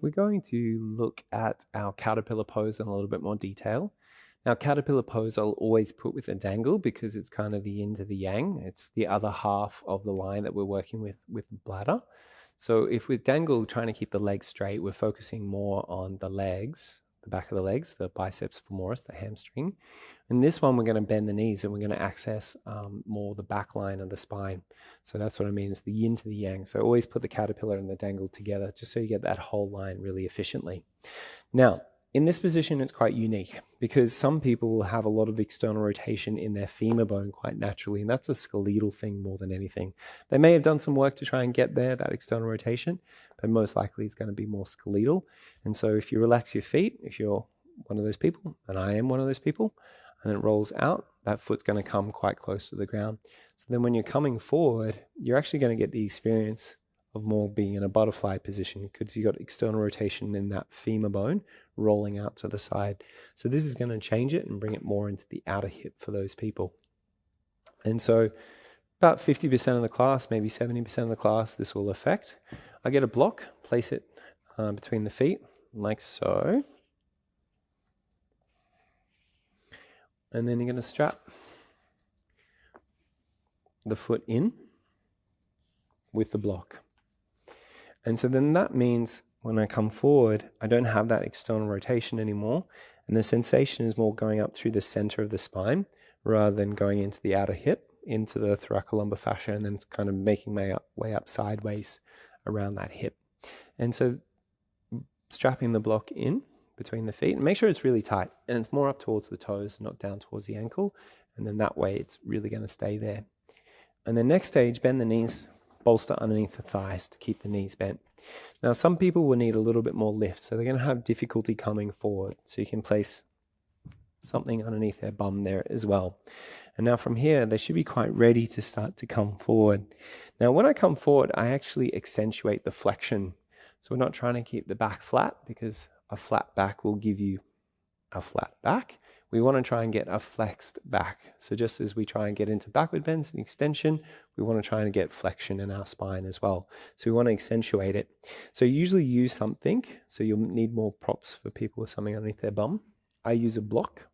We're going to look at our caterpillar pose in a little bit more detail. Now, caterpillar pose I'll always put with a dangle because it's kind of the yin to the yang. It's the other half of the line that we're working with the bladder. So if with dangle trying to keep the legs straight, we're focusing more on the legs, the back of the legs, the biceps femoris, the hamstring. In this one, we're going to bend the knees and we're going to access more the back line of the spine. So that's what I mean, it's the yin to the yang. So always put the caterpillar and the dangle together just so you get that whole line really efficiently. Now, in this position, it's quite unique because some people will have a lot of external rotation in their femur bone quite naturally, and that's a skeletal thing more than anything. They may have done some work to try and get there, that external rotation, but most likely it's going to be more skeletal. And so if you relax your feet, if you're one of those people, and I am one of those people, and it rolls out, that foot's going to come quite close to the ground. So then when you're coming forward, you're actually going to get the experience of more being in a butterfly position because you've got external rotation in that femur bone rolling out to the side. So this is going to change it and bring it more into the outer hip for those people. And so about 50% of the class, maybe 70% of the class, this will affect. I get a block, place it between the feet like so. And then you're going to strap the foot in with the block. And so then that means when I come forward, I don't have that external rotation anymore. And the sensation is more going up through the center of the spine rather than going into the outer hip, into the thoracolumbar fascia, and then kind of making my way up sideways around that hip. And so strapping the block in between the feet and make sure it's really tight and it's more up towards the toes, not down towards the ankle. And then that way it's really going to stay there. And then next stage, bend the knees, bolster underneath the thighs to keep the knees bent. Now, some people will need a little bit more lift, so they're going to have difficulty coming forward. So you can place something underneath their bum there as well. And now from here, they should be quite ready to start to come forward. Now, when I come forward, I actually accentuate the flexion. So we're not trying to keep the back flat because a flat back will give you a flat back. We want to try and get a flexed back. So just as we try and get into backward bends and extension, we want to try and get flexion in our spine as well. So we want to accentuate it. So you usually use something. So you'll need more props for people with something underneath their bum. I use a block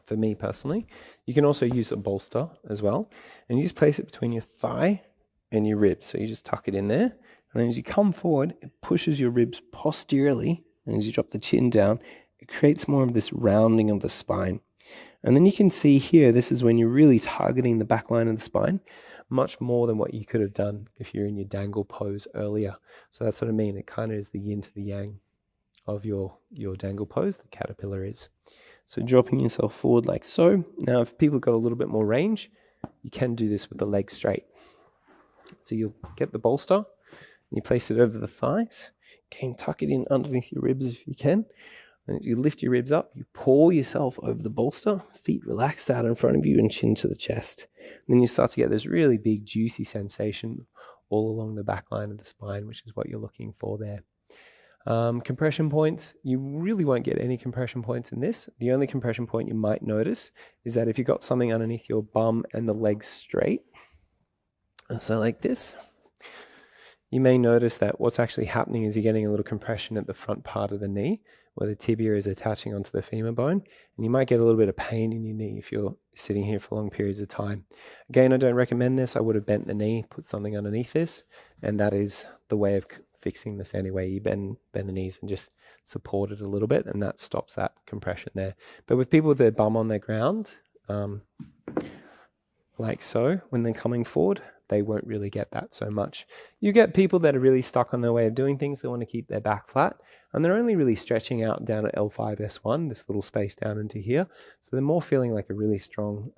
for me personally. You can also use a bolster as well. And you just place it between your thigh and your ribs. So you just tuck it in there. And then as you come forward, it pushes your ribs posteriorly. And as you drop the chin down, it creates more of this rounding of the spine. And then you can see here, this is when you're really targeting the back line of the spine, much more than what you could have done if you're in your dangle pose earlier. So that's what I mean. It kind of is the yin to the yang of your dangle pose, the caterpillar is. So dropping yourself forward like so. Now, if people have got a little bit more range, you can do this with the legs straight. So you'll get the bolster, and you place it over the thighs. Again, tuck it in underneath your ribs if you can. And you lift your ribs up, you pour yourself over the bolster, feet relaxed out in front of you and chin to the chest. And then you start to get this really big, juicy sensation all along the back line of the spine, which is what you're looking for there. Compression points, you really won't get any compression points in this. The only compression point you might notice is that if you've got something underneath your bum and the legs straight, so like this, you may notice that what's actually happening is you're getting a little compression at the front part of the knee where the tibia is attaching onto the femur bone, and you might get a little bit of pain in your knee if you're sitting here for long periods of time. Again, I don't recommend this. I would have bent the knee, put something underneath this, and that is the way of fixing this anyway. You bend the knees and just support it a little bit, and that stops that compression there. But with people with their bum on their ground, like so, when they're coming forward, they won't really get that so much. You get people that are really stuck on their way of doing things. They want to keep their back flat, and they're only really stretching out down at L5, S1, this little space down into here. So they're more feeling like a really strong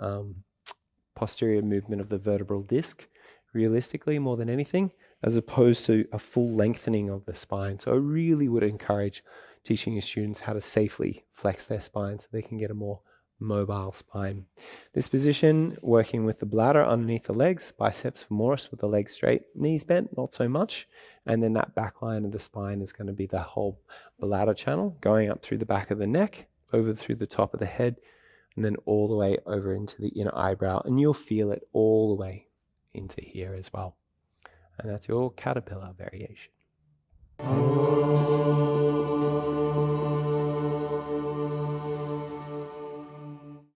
posterior movement of the vertebral disc, realistically, more than anything, as opposed to a full lengthening of the spine. So I really would encourage teaching your students how to safely flex their spine so they can get a more mobile spine. This position, working with the bladder underneath the legs, biceps femoris with the legs straight, knees bent, not so much. And then that back line of the spine is going to be the whole bladder channel going up through the back of the neck, over through the top of the head, and then all the way over into the inner eyebrow, and you'll feel it all the way into here as well. And that's your caterpillar variation.